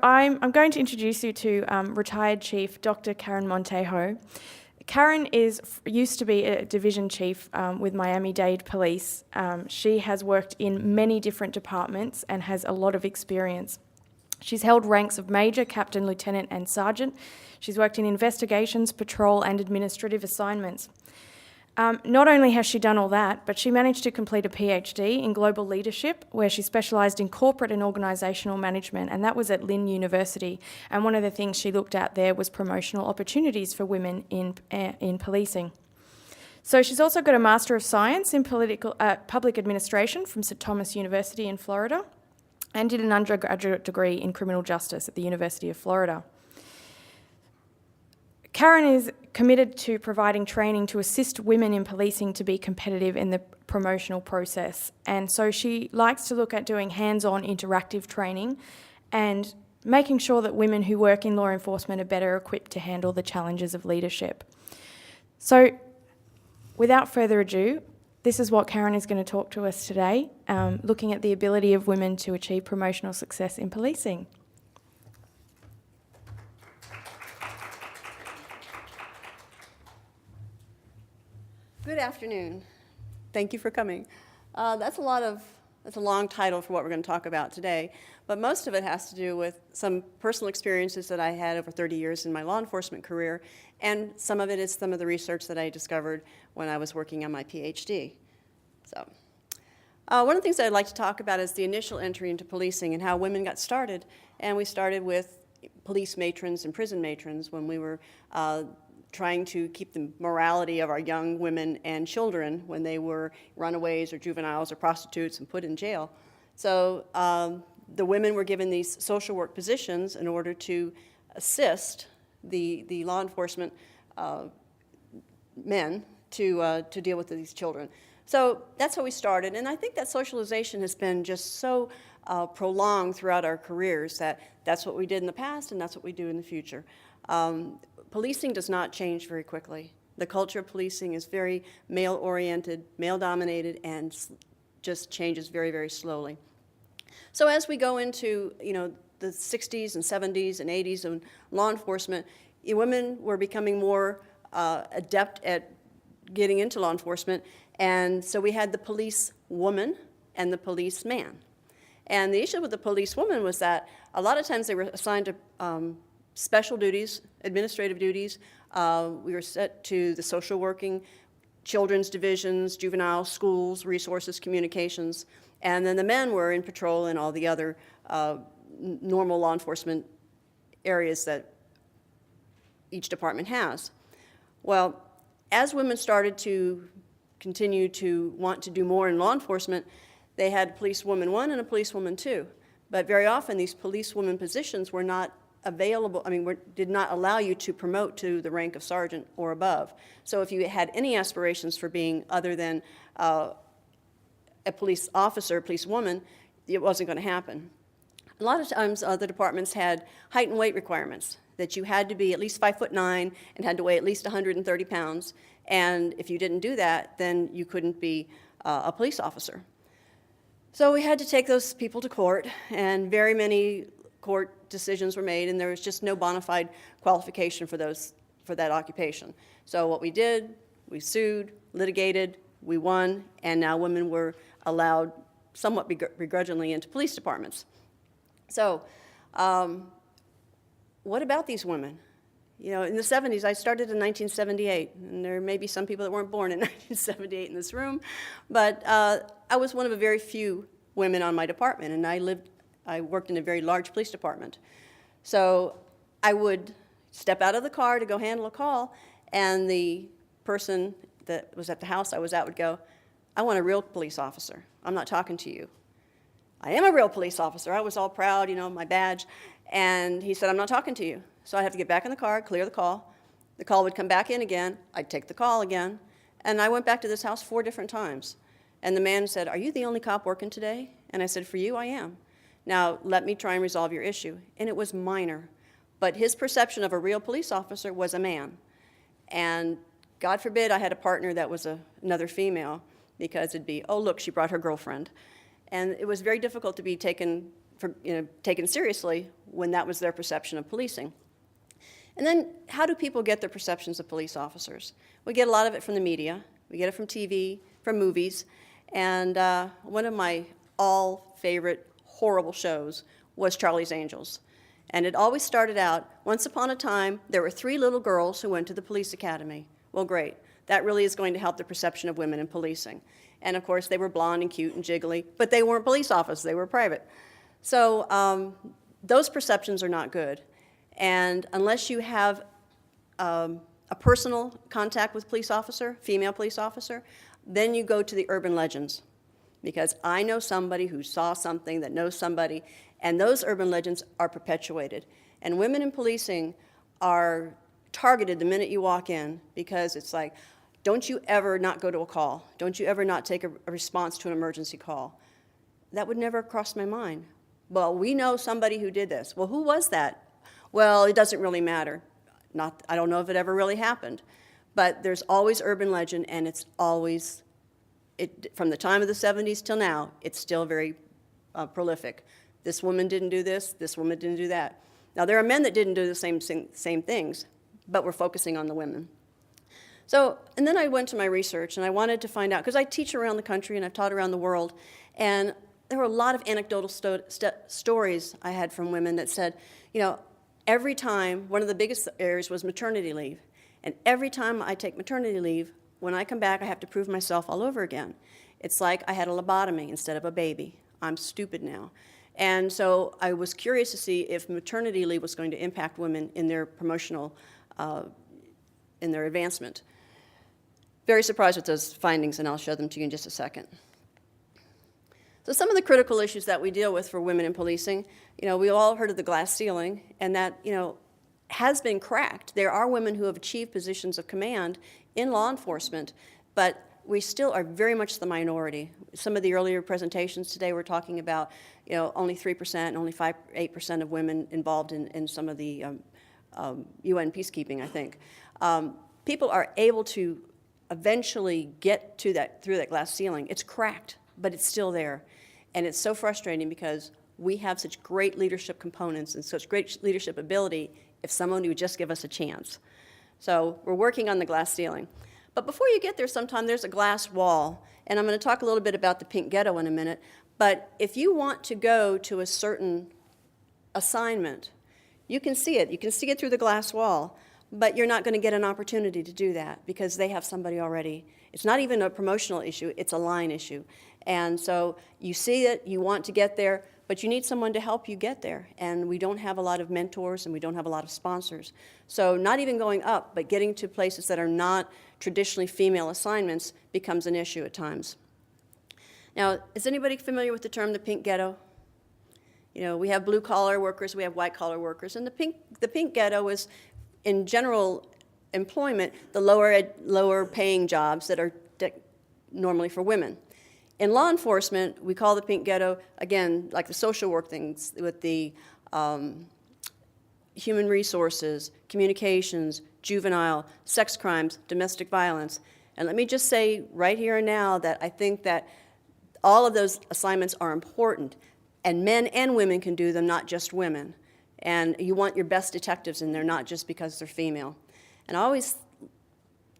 I'm going to introduce you to retired Chief Dr. Karin Montejo. Karin used to be a division chief with Miami-Dade Police. She has worked in many different departments and has a lot of experience. She's held ranks of major, captain, lieutenant, and sergeant. She's worked in investigations, patrol, and administrative assignments. Not only has she done all that, but she managed to complete a PhD in global leadership, where she specialised in corporate and organisational management, and that was at Lynn University. And one of the things she looked at there was promotional opportunities for women in policing. So she's also got a Master of Science in Public Administration from St Thomas University in Florida, and did an undergraduate degree in criminal justice at the University of Florida. Karin is committed to providing training to assist women in policing to be competitive in the promotional process. And so she likes to look at doing hands-on interactive training and making sure that women who work in law enforcement are better equipped to handle the challenges of leadership. So without further ado, this is what Karin is going to talk to us today, looking at the ability of women to achieve promotional success in policing. Good afternoon. Thank you for coming. That's a long title for what we're going to talk about today, but most of it has to do with some personal experiences that I had over 30 years in my law enforcement career, and some of it is some of the research that I discovered when I was working on my PhD. So, one of the things that I'd like to talk about is the initial entry into policing and how women got started, and we started with police matrons and prison matrons when we were trying to keep the morality of our young women and children when they were runaways or juveniles or prostitutes and put in jail. So the women were given these social work positions in order to assist the law enforcement men to deal with these children. So that's how we started, and I think that socialization has been just so prolonged throughout our careers that that's what we did in the past and that's what we do in the future. Policing does not change very quickly. The culture of policing is very male-oriented, male-dominated, and just changes very, very slowly. So as we go into, the 60s and 70s and 80s in law enforcement, women were becoming more adept at getting into law enforcement, and so we had the police woman and the police man. And the issue with the police woman was that a lot of times they were assigned to special duties, administrative duties. We were set to the social working, children's divisions, juvenile schools, resources, communications, and then the men were in patrol and all the other normal law enforcement areas that each department has. Well, as women started to continue to want to do more in law enforcement, they had policewoman 1 and a policewoman 2. But very often these policewoman positions were not available, did not allow you to promote to the rank of sergeant or above. So if you had any aspirations for being other than a police officer, policewoman, it wasn't going to happen. A lot of times the departments had height and weight requirements, that you had to be at least 5'9" and had to weigh at least 130 pounds. And if you didn't do that, then you couldn't be a police officer. So we had to take those people to court, and very many court decisions were made, and there was just no bona fide qualification for that occupation. So what we did, we sued, litigated, we won, and now women were allowed somewhat begrudgingly into police departments. So what about these women? In the 70s, I started in 1978, and there may be some people that weren't born in 1978 in this room, but I was one of a very few women on my department, and I worked in a very large police department. So I would step out of the car to go handle a call, and the person that was at the house I was at would go, "I want a real police officer. I'm not talking to you." I am a real police officer. I was all proud, my badge. And he said, "I'm not talking to you." So I'd have to get back in the car, clear the call. The call would come back in again. I'd take the call again. And I went back to this house 4 different times. And the man said, "Are you the only cop working today?" And I said, "For you, I am. Now, let me try and resolve your issue." And it was minor. But his perception of a real police officer was a man. And God forbid I had a partner that was another female, because it'd be, "Oh, look, she brought her girlfriend." And it was very difficult to be taken taken seriously when that was their perception of policing. And then how do people get their perceptions of police officers? We get a lot of it from the media. We get it from TV, from movies. And one of my all-favorite horrible shows was Charlie's Angels. And it always started out, once upon a time, there were 3 little girls who went to the police academy. Well, great. That really is going to help the perception of women in policing. And of course, they were blonde and cute and jiggly, but they weren't police officers, they were private. So those perceptions are not good. And unless you have a personal contact with police officer, female police officer, then you go to the urban legends. Because I know somebody who saw something that knows somebody, and those urban legends are perpetuated. And women in policing are targeted the minute you walk in, because it's like, don't you ever not go to a call. Don't you ever not take a response to an emergency call. That would never cross my mind. Well, we know somebody who did this. Well, who was that? Well, it doesn't really matter. I don't know if it ever really happened. But there's always urban legend, and it's always, from the time of the 70s till now, it's still very prolific. This woman didn't do this woman didn't do that. Now, there are men that didn't do the same things, but we're focusing on the women. So, and then I went to my research, and I wanted to find out, because I teach around the country and I've taught around the world, and there were a lot of anecdotal stories I had from women that said, every time, one of the biggest areas was maternity leave, and every time I take maternity leave, when I come back, I have to prove myself all over again. It's like I had a lobotomy instead of a baby. I'm stupid now. And so I was curious to see if maternity leave was going to impact women in their promotional, in their advancement. Very surprised with those findings, and I'll show them to you in just a second. So some of the critical issues that we deal with for women in policing, we all heard of the glass ceiling, and that, has been cracked. There are women who have achieved positions of command in law enforcement, but we still are very much the minority. Some of the earlier presentations today were talking about, only 3%, only 8% of women involved in some of the UN peacekeeping, I think. People are able to eventually get to that, through that glass ceiling. It's cracked, but it's still there. And it's so frustrating because we have such great leadership components and such great leadership ability if someone would just give us a chance. So we're working on the glass ceiling. But before you get there, sometimes there's a glass wall. And I'm going to talk a little bit about the pink ghetto in a minute. But if you want to go to a certain assignment, you can see it. You can see it through the glass wall. But you're not going to get an opportunity to do that because they have somebody already. It's not even a promotional issue, it's a line issue. And so you see it, you want to get there, but you need someone to help you get there. And we don't have a lot of mentors and we don't have a lot of sponsors. So not even going up, but getting to places that are not traditionally female assignments becomes an issue at times. Now, is anybody familiar with the term the pink ghetto? We have blue-collar workers, we have white-collar workers, and the pink ghetto is, in general employment, the lower paying jobs that are normally for women. In law enforcement, we call the pink ghetto, again, like the social work things with the human resources, communications, juvenile, sex crimes, domestic violence. And let me just say right here and now that I think that all of those assignments are important, and men and women can do them, not just women. And you want your best detectives in there, not just because they're female. And I always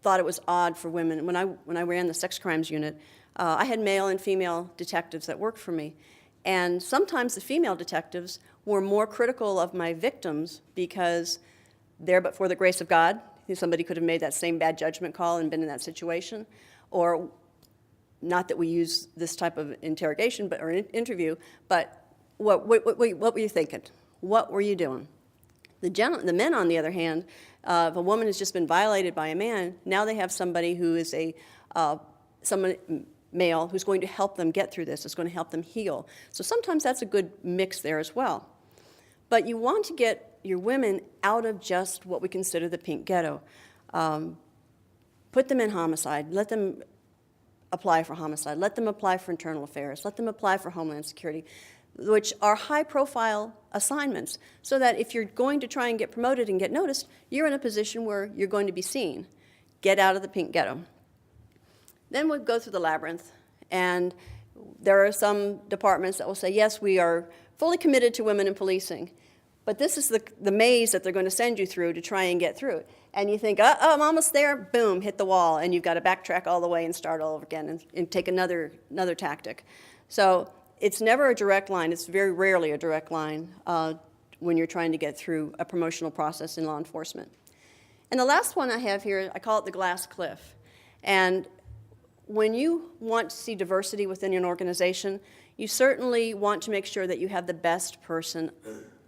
thought it was odd for women. When I ran the sex crimes unit, I had male and female detectives that worked for me. And sometimes the female detectives were more critical of my victims because there but for the grace of God, somebody could have made that same bad judgment call and been in that situation. Or not that we use this type of interrogation or interview, but what were you thinking? What were you doing? The men, on the other hand, if a woman has just been violated by a man, now they have somebody who is someone male who's going to help them get through this, is going to help them heal. So sometimes that's a good mix there as well. But you want to get your women out of just what we consider the pink ghetto. Put them in homicide. Let them apply for homicide. Let them apply for internal affairs. Let them apply for Homeland Security, which are high-profile assignments, so that if you're going to try and get promoted and get noticed, you're in a position where you're going to be seen. Get out of the pink ghetto. Then we'll go through the labyrinth, and there are some departments that will say, yes, we are fully committed to women in policing. But this is the maze that they're going to send you through to try and get through it. And you think, oh, I'm almost there, boom, hit the wall, and you've got to backtrack all the way and start all over again and take another tactic. So it's never a direct line. It's very rarely a direct line when you're trying to get through a promotional process in law enforcement. And the last one I have here, I call it the glass cliff. And when you want to see diversity within an organization, you certainly want to make sure that you have the best person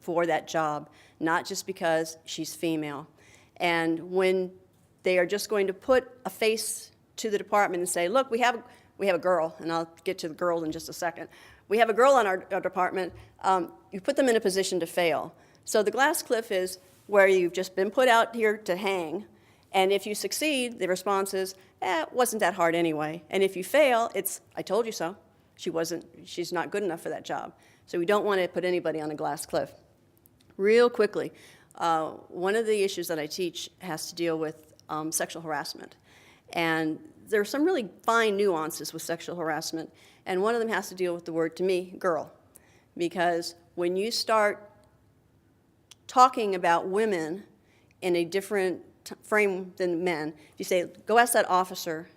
for that job, not just because she's female. And when they are just going to put a face to the department and say, look, we have a girl, and I'll get to the girl in just a second. We have a girl on our department. You put them in a position to fail. So the glass cliff is where you've just been put out here to hang, and if you succeed, the response is, it wasn't that hard anyway. And if you fail, it's, I told you so. She's not good enough for that job. So we don't want to put anybody on a glass cliff. Real quickly, one of the issues that I teach has to deal with sexual harassment. And there are some really fine nuances with sexual harassment, and one of them has to deal with the word, to me, girl. Because when you start talking about women in a different frame than men, if you say, go ask that officer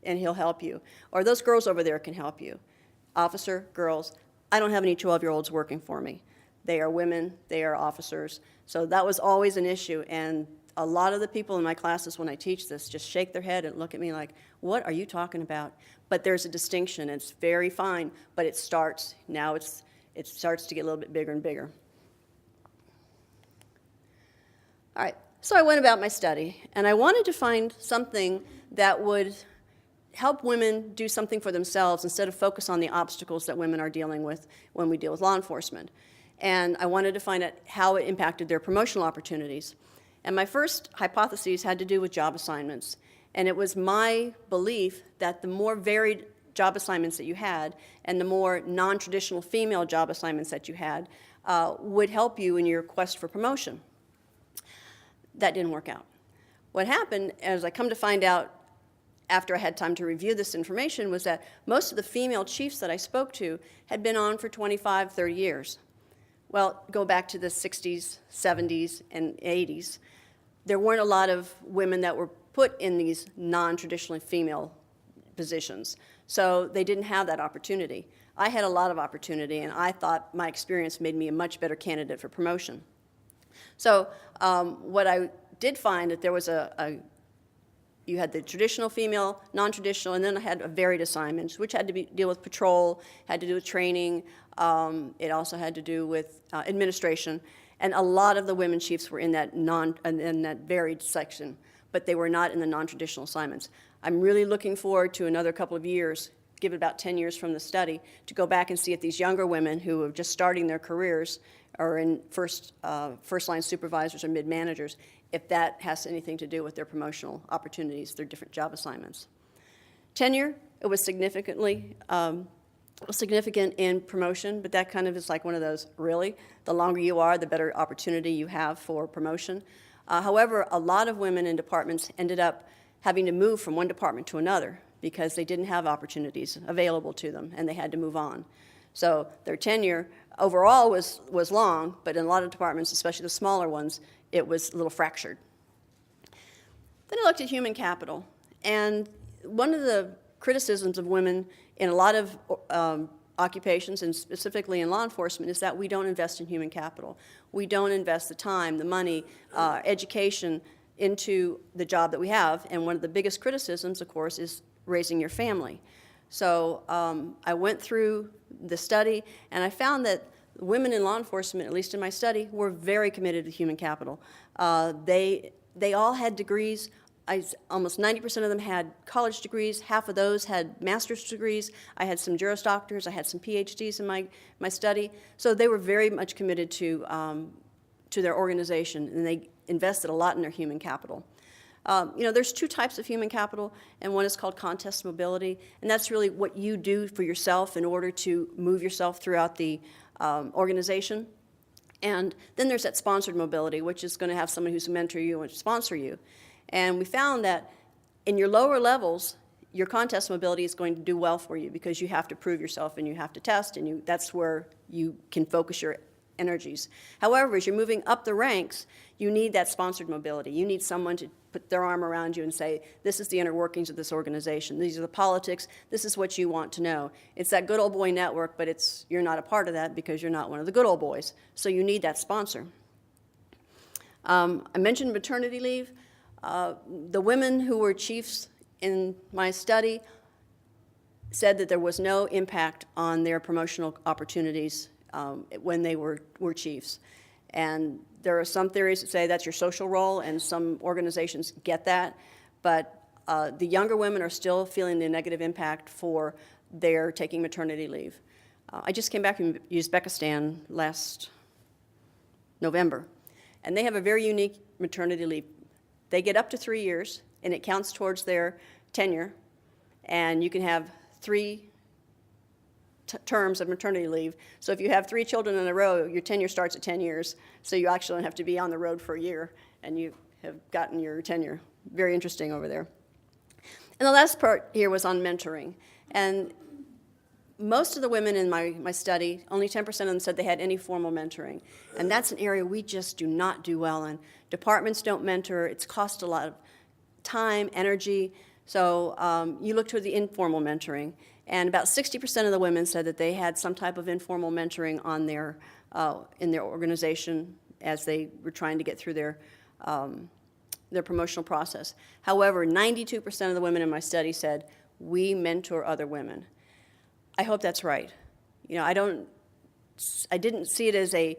and he'll help you, or those girls over there can help you. Officer, girls, I don't have any 12-year-olds working for me. They are women, they are officers. So that was always an issue, and a lot of the people in my classes when I teach this just shake their head and look at me like, what are you talking about? But there's a distinction. It's very fine, but it starts to get a little bit bigger and bigger. All right, so I went about my study, and I wanted to find something that would help women do something for themselves instead of focus on the obstacles that women are dealing with when we deal with law enforcement. And I wanted to find out how it impacted their promotional opportunities. And my first hypotheses had to do with job assignments. And it was my belief that the more varied job assignments that you had and the more non-traditional female job assignments that you had would help you in your quest for promotion. That didn't work out. What happened, as I come to find out after I had time to review this information, was that most of the female chiefs that I spoke to had been on for 25, 30 years. Well, go back to the 60s, 70s, and 80s. There weren't a lot of women that were put in these non-traditionally female positions, so they didn't have that opportunity. I had a lot of opportunity, and I thought my experience made me a much better candidate for promotion. So what I did find that there was you had the traditional female, non-traditional, and then I had a varied assignments, which had to deal with patrol, had to do with training. It also had to do with administration. And a lot of the women chiefs were in that varied section, but they were not in the non-traditional assignments. I'm really looking forward to another couple of years, give it about 10 years from the study, to go back and see if these younger women who are just starting their careers or in first-line supervisors or mid-managers, if that has anything to do with their promotional opportunities, their different job assignments. Tenure, it was significant in promotion, but that kind of is like one of those, really, the longer you are, the better opportunity you have for promotion. However, a lot of women in departments ended up having to move from one department to another because they didn't have opportunities available to them, and they had to move on. So their tenure overall was long, but in a lot of departments, especially the smaller ones, it was a little fractured. Then I looked at human capital, and one of the criticisms of women in a lot of occupations, and specifically in law enforcement, is that we don't invest in human capital. We don't invest the time, the money, education into the job that we have, and one of the biggest criticisms, of course, is raising your family. So I went through the study, and I found that women in law enforcement, at least in my study, were very committed to human capital. They all had degrees. Almost 90% of them had college degrees. Half of those had master's degrees. I had some Juris Doctors. I had some PhDs in my study. So they were very much committed to their organization, and they invested a lot in their human capital. There's two types of human capital, and one is called contest mobility, and that's really what you do for yourself in order to move yourself throughout the organization. And then there's that sponsored mobility, which is going to have someone who's mentor you and sponsor you. And we found that in your lower levels, your contest mobility is going to do well for you because you have to prove yourself and you have to test, and that's where you can focus your energies. However, as you're moving up the ranks, you need that sponsored mobility. You need someone to put their arm around you and say, this is the inner workings of this organization. These are the politics. This is what you want to know. It's that good old boy network, but you're not a part of that because you're not one of the good old boys. So you need that sponsor. I mentioned maternity leave. The women who were chiefs in my study said that there was no impact on their promotional opportunities when they were chiefs. And there are some theories that say that's your social role, and some organizations get that. But the younger women are still feeling the negative impact for their taking maternity leave. I just came back from Uzbekistan last November, and they have a very unique maternity leave. They get up to 3 years, and it counts towards their tenure, and you can have 3 terms of maternity leave. So if you have 3 children in a row, your tenure starts at 10 years. So you actually have to be on the road for a year, and you have gotten your tenure. Very interesting over there. And the last part here was on mentoring. And most of the women in my study, only 10% of them said they had any formal mentoring. And that's an area we just do not do well in. Departments don't mentor. It's cost a lot of time, energy. So you look toward the informal mentoring. And about 60% of the women said that they had some type of informal mentoring on in their organization as they were trying to get through their promotional process. However, 92% of the women in my study said, we mentor other women. I hope that's right. You know, I didn't see it as a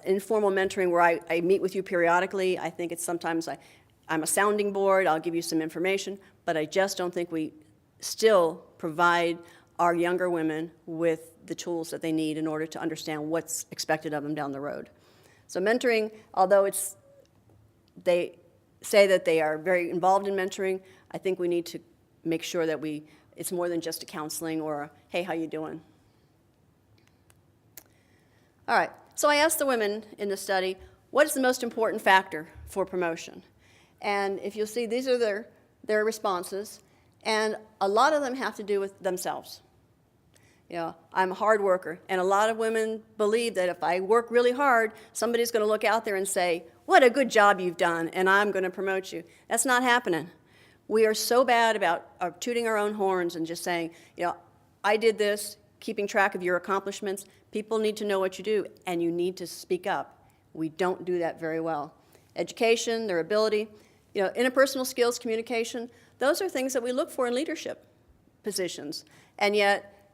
informal mentoring where I meet with you periodically. I think it's sometimes I'm a sounding board, I'll give you some information, but I just don't think we still provide our younger women with the tools that they need in order to understand what's expected of them down the road. So mentoring, although they say that they are very involved in mentoring, I think we need to make sure that it's more than just a counseling or a, hey, how you doing? All right, so I asked the women in the study, what is the most important factor for promotion? And if you'll see, these are their responses. And a lot of them have to do with themselves. You know, I'm a hard worker, and a lot of women believe that if I work really hard, somebody's going to look out there and say, what a good job you've done, and I'm going to promote you. That's not happening. We are so bad about tooting our own horns and just saying, you know, I did this, keeping track of your accomplishments. People need to know what you do, and you need to speak up. We don't do that very well. Education, their ability, you know, interpersonal skills, communication, those are things that we look for in leadership positions, and yet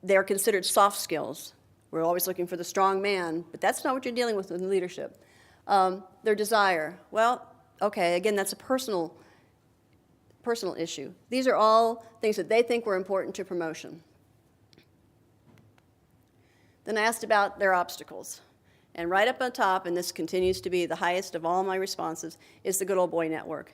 they're considered soft skills. We're always looking for the strong man, but that's not what you're dealing with in leadership. Their desire, well, okay, again, that's a personal issue. These are all things that they think were important to promotion. Then I asked about their obstacles. And right up on top, and this continues to be the highest of all my responses, is the good old boy network.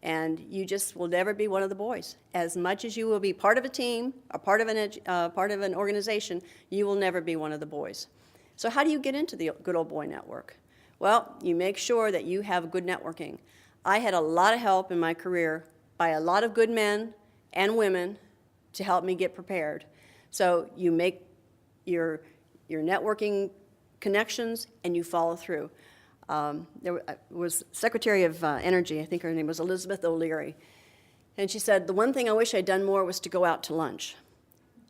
And you just will never be one of the boys. As much as you will be part of a team, a part of an organization, you will never be one of the boys. So how do you get into the good old boy network? Well, you make sure that you have good networking. I had a lot of help in my career by a lot of good men and women to help me get prepared. So you make your networking connections and you follow through. There was Secretary of Energy, I think her name was Elizabeth O'Leary, and she said, the one thing I wish I'd done more was to go out to lunch.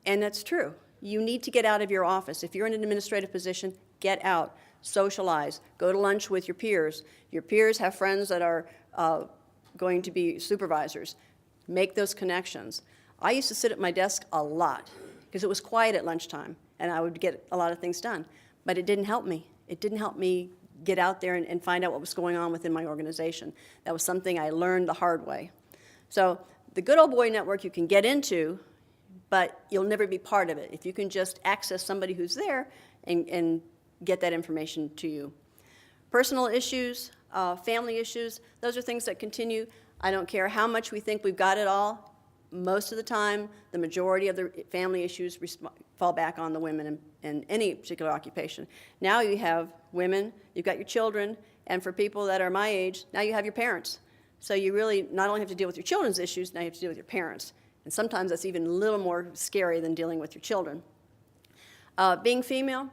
And that's true. You need to get out of your office. If you're in an administrative position, get out, socialize, go to lunch with your peers. Your peers have friends that are going to be supervisors. Make those connections. I used to sit at my desk a lot because it was quiet at lunchtime, and I would get a lot of things done. But it didn't help me. It didn't help me get out there and find out what was going on within my organization. That was something I learned the hard way. So the good old boy network you can get into, but you'll never be part of it if you can just access somebody who's there and get that information to you. Personal issues, family issues, those are things that continue. I don't care how much we think we've got it all. Most of the time, the majority of the family issues fall back on the women in any particular occupation. Now you have women, you've got your children, and for people that are my age, now you have your parents. So you really not only have to deal with your children's issues, now you have to deal with your parents. And sometimes that's even a little more scary than dealing with your children. Being female,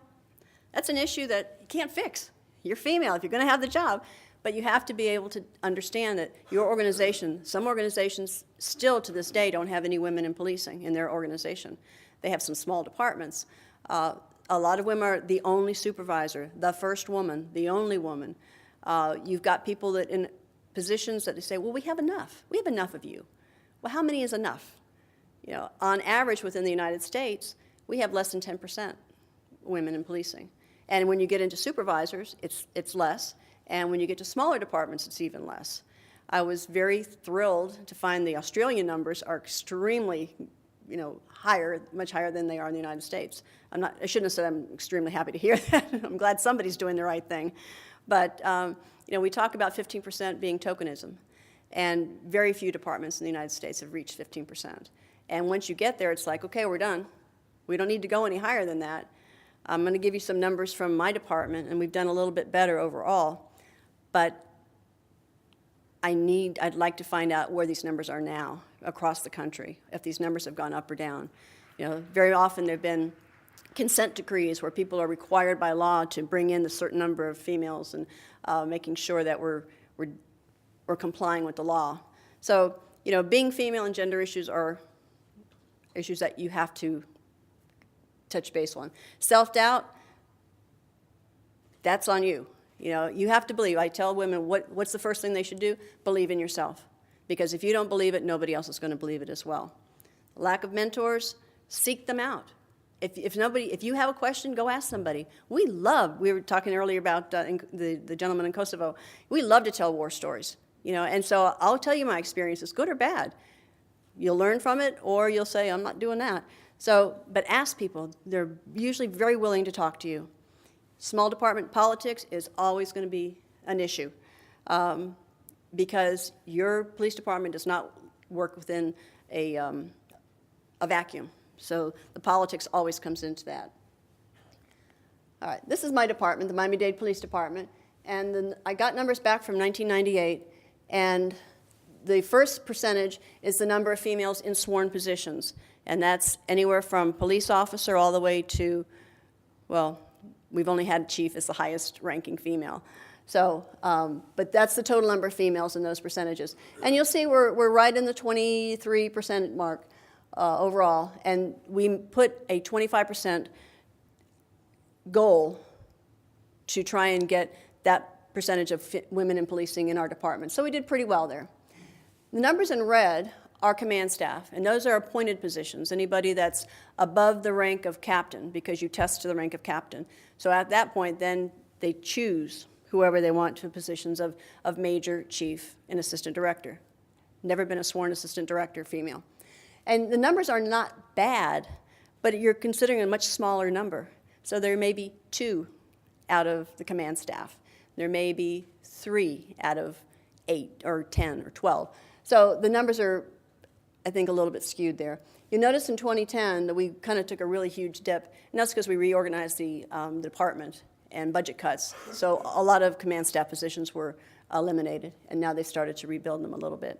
that's an issue that you can't fix. You're female if you're going to have the job, but you have to be able to understand that your organization, some organizations still to this day don't have any women in policing in their organization. They have some small departments. A lot of women are the only supervisor, the first woman, the only woman. You've got people that in positions that they say, well, we have enough. We have enough of you. Well, how many is enough? You know, on average within the United States, we have less than 10% women in policing. And when you get into supervisors, it's less. And when you get to smaller departments, it's even less. I was very thrilled to find the Australian numbers are extremely, you know, higher, much higher than they are in the United States. I shouldn't have said I'm extremely happy to hear that. I'm glad somebody's doing the right thing. But, you know, we talk about 15% being tokenism. And very few departments in the United States have reached 15%. And once you get there, it's like, okay, we're done. We don't need to go any higher than that. I'm going to give you some numbers from my department, and we've done a little bit better overall. But I'd like to find out where these numbers are now across the country, if these numbers have gone up or down. You know, very often there have been consent decrees where people are required by law to bring in a certain number of females and making sure that we're complying with the law. So, you know, being female and gender issues are issues that you have to touch base on. Self-doubt, that's on you. You know, you have to believe. I tell women, what's the first thing they should do? Believe in yourself. Because if you don't believe it, nobody else is going to believe it as well. Lack of mentors, seek them out. If you have a question, go ask somebody. We were talking earlier about the gentleman in Kosovo. We love to tell war stories, you know, and so I'll tell you my experiences, good or bad. You'll learn from it, or you'll say, I'm not doing that. So, but ask people. They're usually very willing to talk to you. Small department politics is always going to be an issue because your police department does not work within a vacuum. So the politics always comes into that. All right, this is my department, the Miami-Dade Police Department, and then I got numbers back from 1998, and the first percentage is the number of females in sworn positions, and that's anywhere from police officer all the way to, well, we've only had chief as the highest ranking female. So, but that's the total number of females in those percentages. And you'll see we're right in the 23% mark overall, and we put a 25% goal to try and get that percentage of women in policing in our department. So we did pretty well there. The numbers in red are command staff, and those are appointed positions, anybody that's above the rank of captain, because you test to the rank of captain. So at that point, then they choose whoever they want to positions of major, chief, and assistant director. Never been a sworn assistant director, female. And the numbers are not bad, but you're considering a much smaller number. So there may be 2 out of the command staff. There may be 3 out of 8 or 10 or 12. So the numbers are, I think, a little bit skewed there. You notice in 2010 that we kind of took a really huge dip, and that's because we reorganized the department and budget cuts. So a lot of command staff positions were eliminated, and now they started to rebuild them a little bit.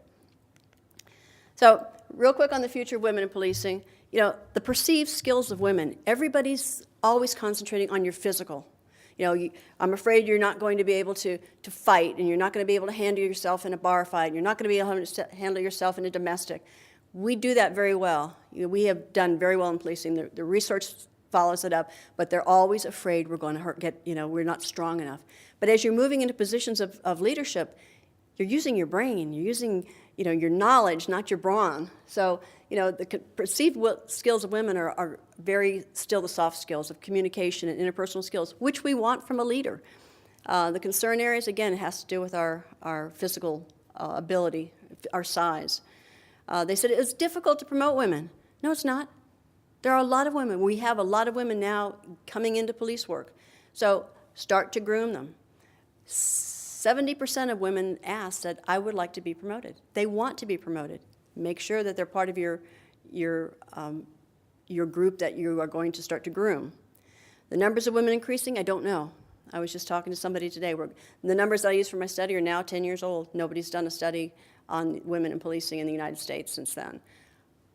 So real quick on the future of women in policing, you know, the perceived skills of women, everybody's always concentrating on your physical. You know, I'm afraid you're not going to be able to fight, and you're not going to be able to handle yourself in a bar fight, and you're not going to be able to handle yourself in a domestic. We do that very well. You know, we have done very well in policing. The research follows it up, but they're always afraid we're going to we're not strong enough. But as you're moving into positions of leadership, you're using your brain, you're using, you know, your knowledge, not your brawn. So, you know, the perceived skills of women are very still the soft skills of communication and interpersonal skills, which we want from a leader. The concern areas, again, it has to do with our physical ability, our size. They said it's difficult to promote women. No, it's not. There are a lot of women. We have a lot of women now coming into police work. So start to groom them. 70% of women ask that I would like to be promoted. They want to be promoted. Make sure that they're part of your group that you are going to start to groom. The numbers of women increasing, I don't know. I was just talking to somebody today. The numbers I use for my study are now 10 years old. Nobody's done a study on women in policing in the United States since then.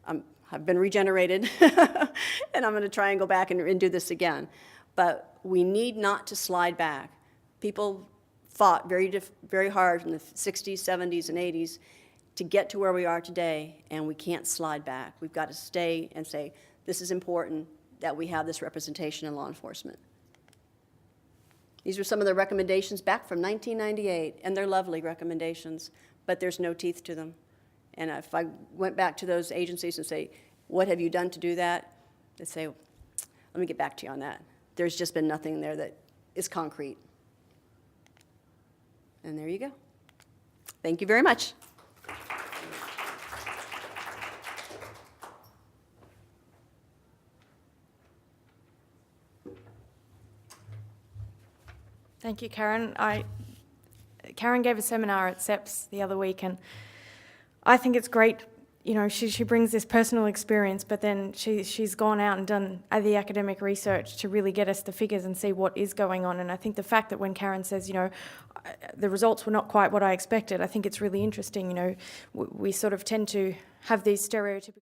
I've been regenerated, and I'm going to try and go back and do this again. But we need not to slide back. People fought very hard in the 60s, 70s, and 80s to get to where we are today, and we can't slide back. We've got to stay and say, this is important that we have this representation in law enforcement. These are some of the recommendations back from 1998, and they're lovely recommendations, but there's no teeth to them. And if I went back to those agencies and say, what have you done to do that? They'd say, let me get back to you on that. There's just been nothing there that is concrete. And there you go. Thank you very much. Thank you, Karen. Karen gave a seminar at CEPS the other week, and I think it's great. You know, she brings this personal experience, but then she's gone out and done the academic research to really get us the figures and see what is going on. And I think the fact that when Karen says, you know, the results were not quite what I expected, I think it's really interesting. You know, we sort of tend to have these stereotypical